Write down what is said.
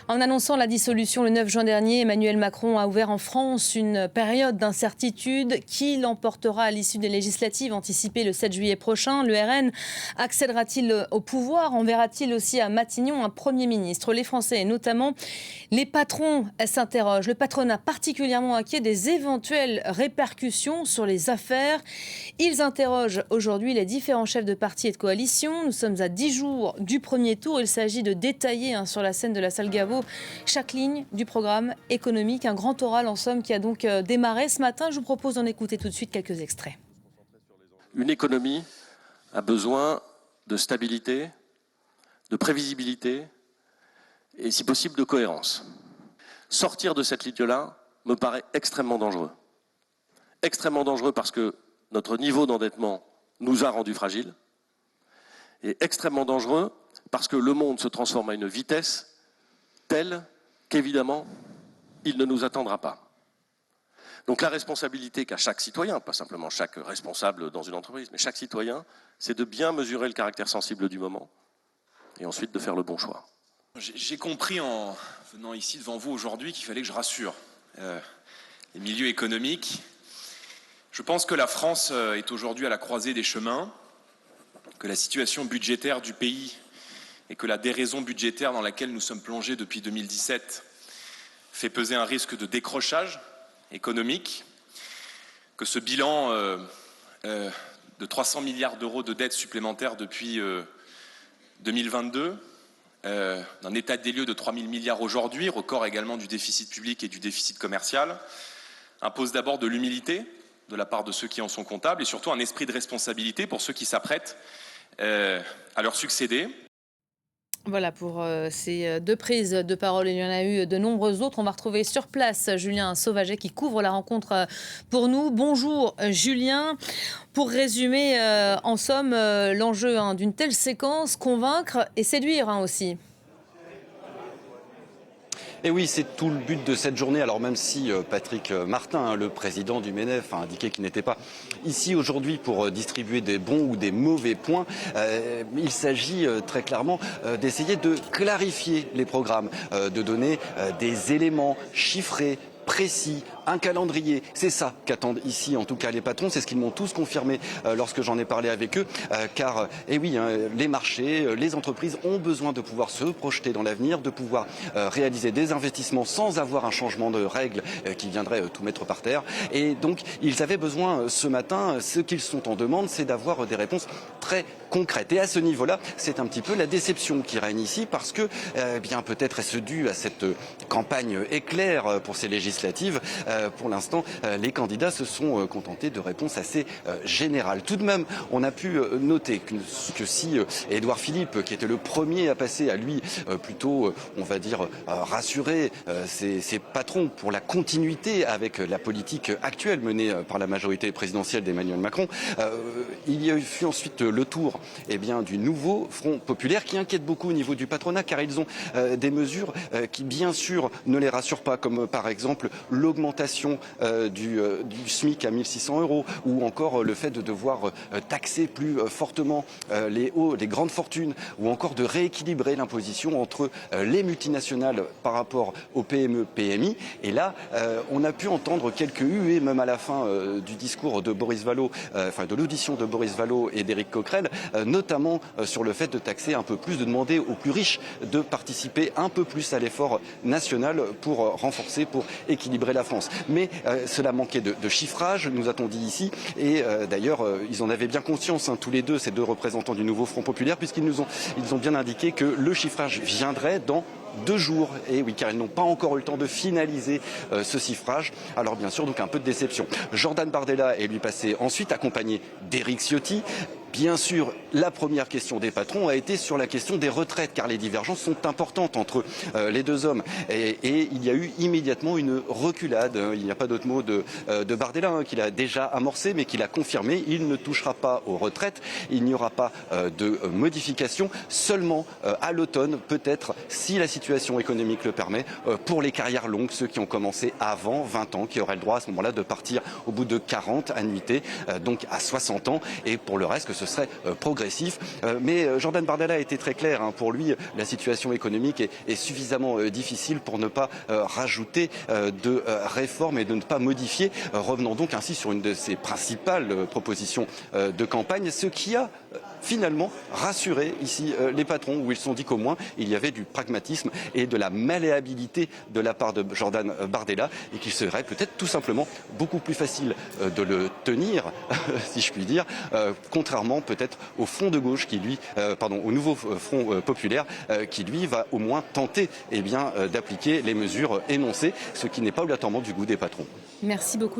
En annonçant la dissolution le 9 juin dernier, Emmanuel Macron a ouvert en France une période d'incertitude. Qui l'emportera à l'issue des législatives anticipées le 7 juillet prochain? Le RN accédera-t-il au pouvoir? Enverra-t-il aussi à Matignon un Premier ministre? Les Français, et notamment les patrons, s'interrogent. Le patronat particulièrement inquiet des éventuelles répercussions sur les affaires. Ils interrogent aujourd'hui les différents chefs de parti et de coalition. Nous sommes à 10 jours du premier tour. Il s'agit de détailler sur la scène de la salle Gaveau chaque ligne du programme économique. Un grand oral en somme qui a donc démarré ce matin. Je vous propose d'en écouter tout de suite quelques extraits. Une économie a besoin de stabilité, de prévisibilité et si possible de cohérence. Sortir de cette ligne-là me paraît extrêmement dangereux. Extrêmement dangereux parce que notre niveau d'endettement nous a rendus fragiles et extrêmement dangereux parce que le monde se transforme à une vitesse telle qu'évidemment, il ne nous attendra pas. Donc la responsabilité qu'a chaque citoyen, pas simplement chaque responsable dans une entreprise, mais chaque citoyen, c'est de bien mesurer le caractère sensible du moment et ensuite de faire le bon choix. J'ai compris en venant ici devant vous aujourd'hui qu'il fallait que je rassure les milieux économiques. Je pense que la France est aujourd'hui à la croisée des chemins, que la situation budgétaire du pays et que la déraison budgétaire dans laquelle nous sommes plongés depuis 2017 fait peser un risque de décrochage économique, que ce bilan de 300 milliards d'euros de dettes supplémentaires depuis 2022, d'un état des lieux de 3 000 milliards aujourd'hui, record également du déficit public et du déficit commercial, impose d'abord de l'humilité de la part de ceux qui en sont comptables et surtout un esprit de responsabilité pour ceux qui s'apprêtent à leur succéder. Voilà pour ces deux prises de parole. Il y en a eu de nombreuses autres. On va retrouver sur place Julien Sauvaget qui couvre la rencontre pour nous. Bonjour Julien. Pour résumer, en somme, l'enjeu d'une telle séquence, convaincre et séduire aussi. Et oui, c'est tout le but de cette journée. Alors même si Patrick Martin, le président du MENEF, a indiqué qu'il n'était pas ici aujourd'hui pour distribuer des bons ou des mauvais points, il s'agit très clairement d'essayer de clarifier les programmes, de donner des éléments chiffrés, précis, un calendrier. C'est ça qu'attendent ici en tout cas les patrons. C'est ce qu'ils m'ont tous confirmé lorsque j'en ai parlé avec eux. Car, les marchés, les entreprises ont besoin de pouvoir se projeter dans l'avenir, de pouvoir réaliser des investissements sans avoir un changement de règles qui viendrait tout mettre par terre. Et donc, ils avaient besoin ce matin, ce qu'ils sont en demande, c'est d'avoir des réponses très concrètes. Et à ce niveau-là, c'est un petit peu la déception qui règne ici parce que, peut-être est-ce dû à cette campagne éclair pour ces législatives. Pour l'instant, les candidats se sont contentés de réponses assez générales. Tout de même, on a pu noter que si Édouard Philippe, qui était le premier à passer, à lui plutôt, rassurer ses patrons pour la continuité avec la politique actuelle menée par la majorité présidentielle d'Emmanuel Macron, il y a eu ensuite le tour du nouveau Front populaire qui inquiète beaucoup au niveau du patronat car ils ont des mesures qui bien sûr ne les rassurent pas, comme par exemple l'augmentation du SMIC à 1 600 € ou encore le fait de devoir taxer plus fortement les grandes fortunes ou encore de rééquilibrer l'imposition entre les multinationales par rapport aux PME, PMI. Et là, on a pu entendre quelques huées même à la fin du discours de Boris Vallaud, de l'audition de Boris Vallaud et d'Éric Coquerel, notamment sur le fait de taxer un peu plus, de demander aux plus riches de participer un peu plus à l'effort national pour renforcer, pour équilibrer la France. Mais cela manquait de chiffrage, nous a-t-on dit ici, et d'ailleurs ils en avaient bien conscience, tous les deux, ces deux représentants du nouveau Front populaire, puisqu'ils ont bien indiqué que le chiffrage viendrait dans 2 jours. Et oui, car ils n'ont pas encore eu le temps de finaliser ce chiffrage. Alors bien sûr, donc un peu de déception. Jordan Bardella est lui passé ensuite accompagné d'Éric Ciotti. Bien sûr, la première question des patrons a été sur la question des retraites, car les divergences sont importantes entre les deux hommes. Et il y a eu immédiatement une reculade. Il n'y a pas d'autre mot de Bardella, qu'il a déjà amorcé, mais qu'il a confirmé. Il ne touchera pas aux retraites. Il n'y aura pas de modification. Seulement à l'automne, peut-être, si la situation économique le permet, pour les carrières longues, ceux qui ont commencé avant 20 ans, qui auraient le droit à ce moment-là de partir au bout de 40 annuités, donc à 60 ans. Et pour le reste, que ce ce serait progressif. Mais Jordan Bardella a été très clair. Pour lui, la situation économique est suffisamment difficile pour ne pas rajouter de réformes et de ne pas modifier, revenant donc ainsi sur une de ses principales propositions de campagne, ce qui a finalement rassuré ici les patrons, où ils se sont dit qu'au moins il y avait du pragmatisme et de la malléabilité de la part de Jordan Bardella, et qu'il serait peut-être tout simplement beaucoup plus facile de le tenir, si je puis dire, contrairement peut-être au front de gauche qui lui, au nouveau front populaire qui lui va au moins tenter d'appliquer les mesures énoncées, ce qui n'est pas obligatoirement du goût des patrons. Merci beaucoup.